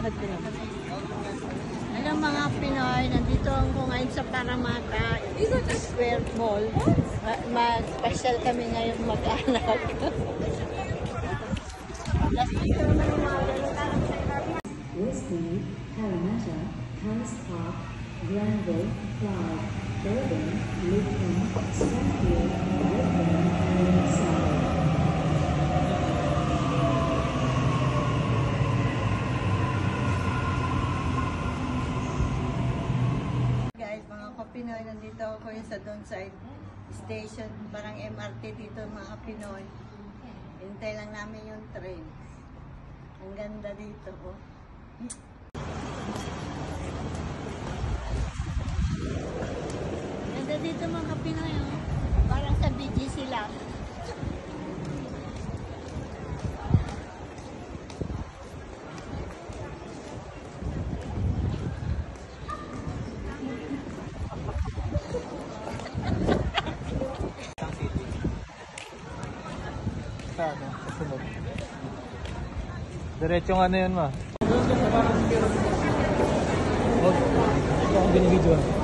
Lakad ko lang. Hello mga Pinoy, nandito ako ngayon sa Paramata Square Mall. Mag-special kami ngayon mag-anak. Whiskey, Paramata, Palace Park, Granville, Clyde, Bourbon, Luton, Springfield, Redmond, and Surrey. Guys, mga Pinoy, nandito ako yung sa Downside Station, parang MRT dito mga Pinoy. Hintay lang namin yung train. Ang ganda dito oh. Ganda dito mga Pinoy oh. Parang sa BGC lang. Ano? Susunod. Diretsong ano yun ma? Ito ang binibidyo.